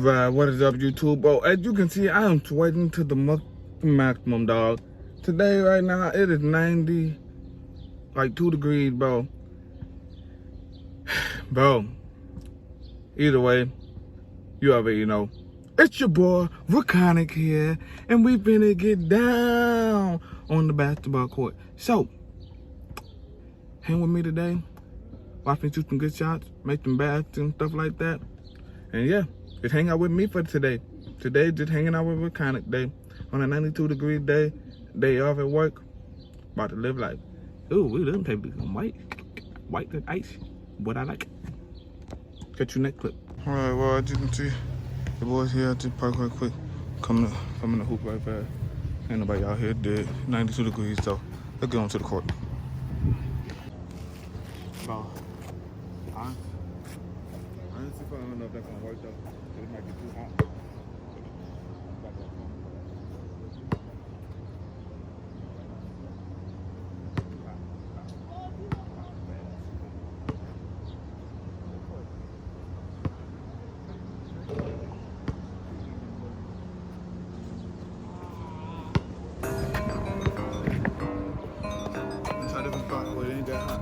Provide. What is up, YouTube? Bro, as you can see, I am sweating to the maximum, dog. Today, right now, it is 90, like 2 degrees, bro. Bro, either way, you already know. It's your boy, Raconic here, and we finna get down on the basketball court. So, hang with me today. Watch me shoot some good shots, make some baskets and stuff like that. And yeah, just hang out with me for today. Today, just hanging out with Raconic Day. On a 92-degree day, day off at work. About to live life. Ooh, we done take some white like ice. What I like. Catch you next clip. Alright, well, as you can see, the boys here at the park right quick. Coming in the hoop right fast. Ain't nobody out here dead. 92 degrees, so let's get on to the court. Bro, honestly, I don't know if that's gonna work though. It might get too hot. Let's try different spot where it ain't that hot.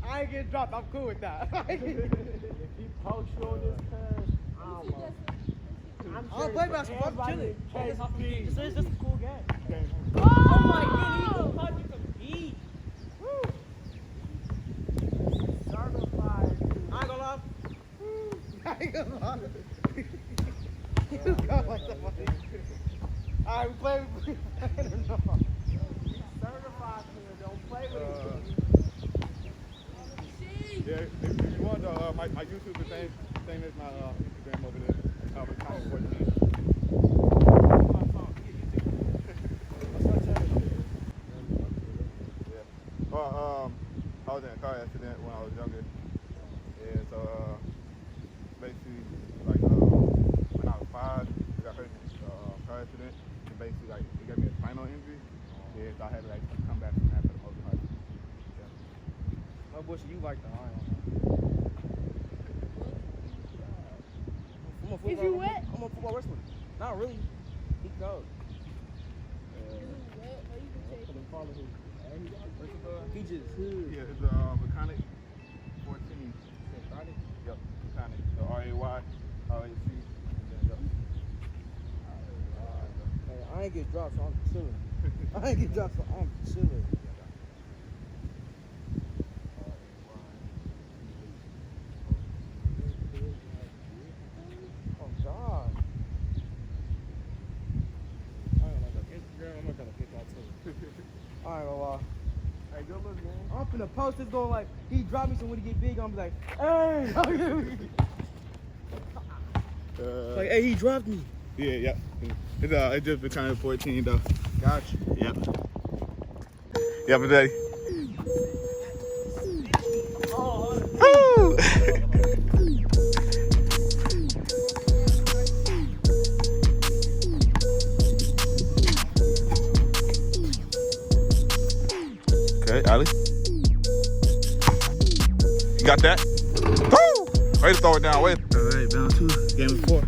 I ain't getting dropped. I'm cool with that. If he posts you on this pass, I don't play basketball. I'm chilling. It's just a cool game. Oh my goodness, he punches a beat. Certified. I ain't gonna lie. I ain't gonna lie. You got like that, buddy. Alright, we play. I don't know. certified player, don't play with him. Yeah, if you want, my YouTube the same as my Instagram over there. Reconic 14. Yeah. Well, I was in a car accident when I was younger. Yeah, so basically, like when I was 5, I got hurt in a car accident, and basically like it gave me a spinal injury. Yeah, so I had to like come back from that for the most part. Yeah. My bush, you like the iron. Is you wet? I'm a football wrestler. Not really. He cold. He just Yeah, it's Reconic 14. Yep, Reconic. So RAY, RAC. Yep. Hey, I ain't get dropped, so I'm chilling. I ain't get dropped, so I'm chilling. Oh God. I ain't like that Instagram. I'm not gonna pick that too. I ain't gonna lie. Hey, good look, man. I'm finna post this going like he dropped me, so when he get big, I'm be like, hey. Like, hey, he dropped me. Yeah, yep. It's just Reconic 14 though. Got you. Yep. Yep, today. Woo! Okay, Ali. You got that? Woo! Way to throw it down. Wait. All right, round 2. Game of 4.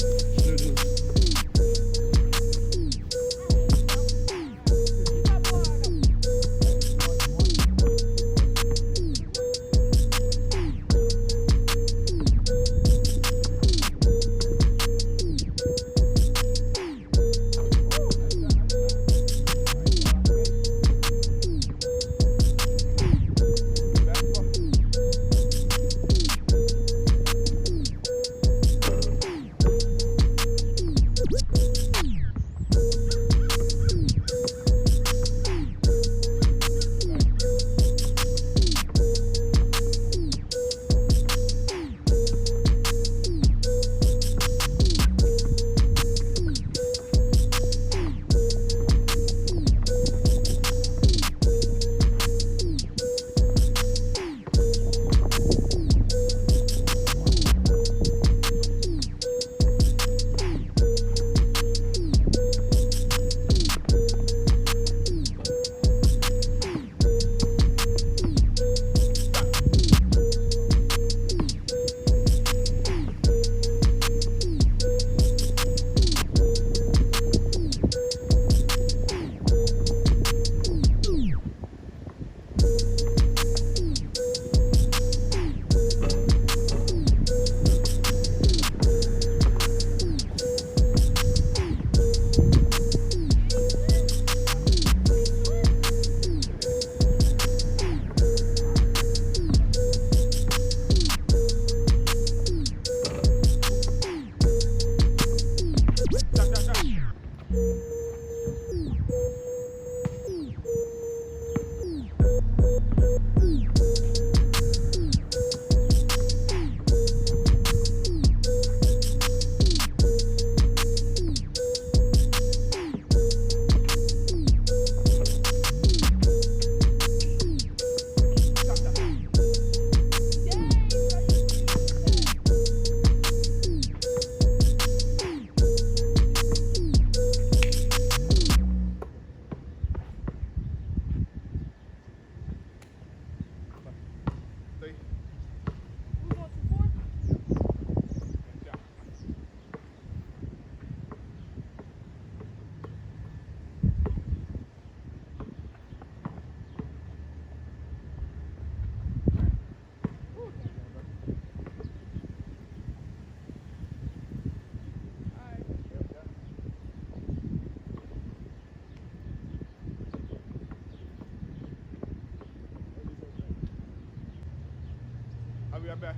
I'll be right back.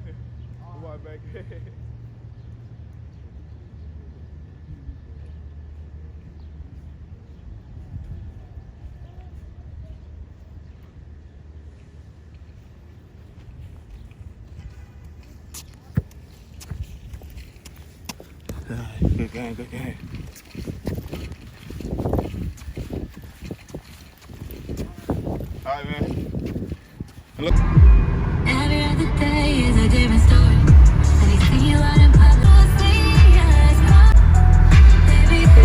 We'll walk back. Good game, good game. All right, man. Look. Every other day is a different story. And they see you out in public.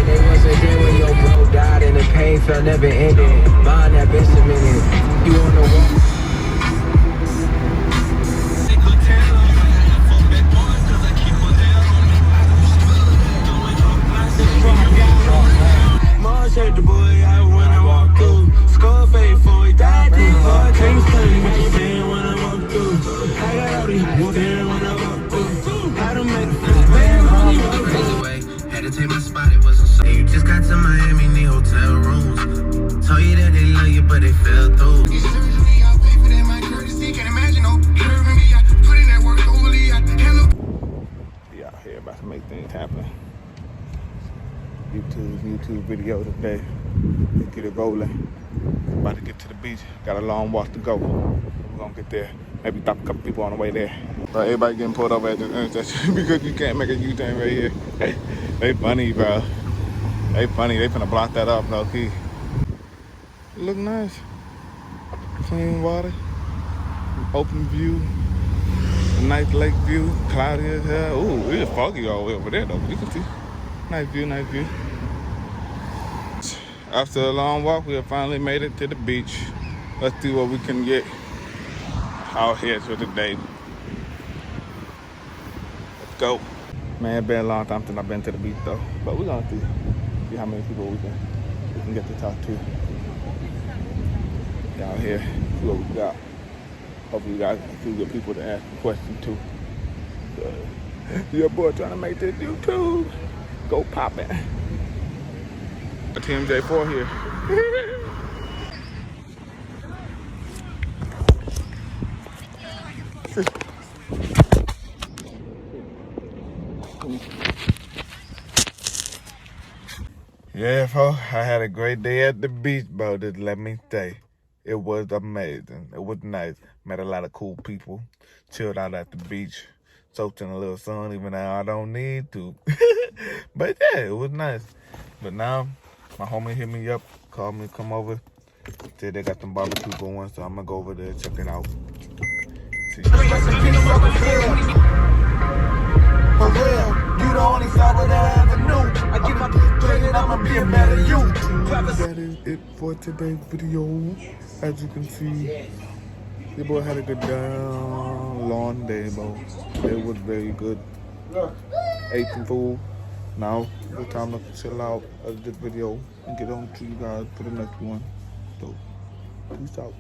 They wasn't there when your bro died and the pain felt never ending. Mine that been cemented. You on the wall. Mars hurt the boy out when I walk through. Skull fade for he died through. Can't stand what you saying when I walk through. I got all these saying when I walk through. How to make this man money walk through. Had to take my spot, it wasn't so. You just got to Miami, need hotel rooms. Told you that they love you, but they fell through. You serving me, I pay for that, my courtesy. Can't imagine, oh, you serving me, I put in that work, overly, I handle. We out here about to make things happen. YouTube video today. Let's get it rolling. About to get to the beach. Got a long walk to go. We're gonna get there. Maybe stop a couple people on the way there. But everybody getting pulled over at the intersection because you can't make a U-turn right here. They funny, bro. They funny. They finna block that up, no key. It look nice. Clean water. Open view. A nice lake view. Cloudy as hell. Ooh, it's foggy all the way over there though. You can see. Nice view, nice view. After a long walk, we have finally made it to the beach. Let's see what we can get out here for the day. Let's go. Man, it's been a long time since I've been to the beach though. But we're gonna see how many people we can get to talk to. Down here, see what we got. Hopefully we got a few good people to ask questions to. Your boy trying to make this YouTube. Go pop it. A TMJ4 here. Yeah, folks, I had a great day at the beach, bro. Just let me say, it was amazing. It was nice. Met a lot of cool people. Chilled out at the beach. Soaked in a little sun, even though I don't need to. But yeah, it was nice. But now, my homie hit me up, called me to come over. Said they got some barbecue going, so I'm gonna go over there and check it out. See. For real, you the only star that I ever knew. I get my credit, I'ma be a better you. That is it for today's video. As you can see, your boy had a good long day, bro. It was very good. Ate some food. Now it's time to chill out of this video and get on to you guys for the next one. So, peace out.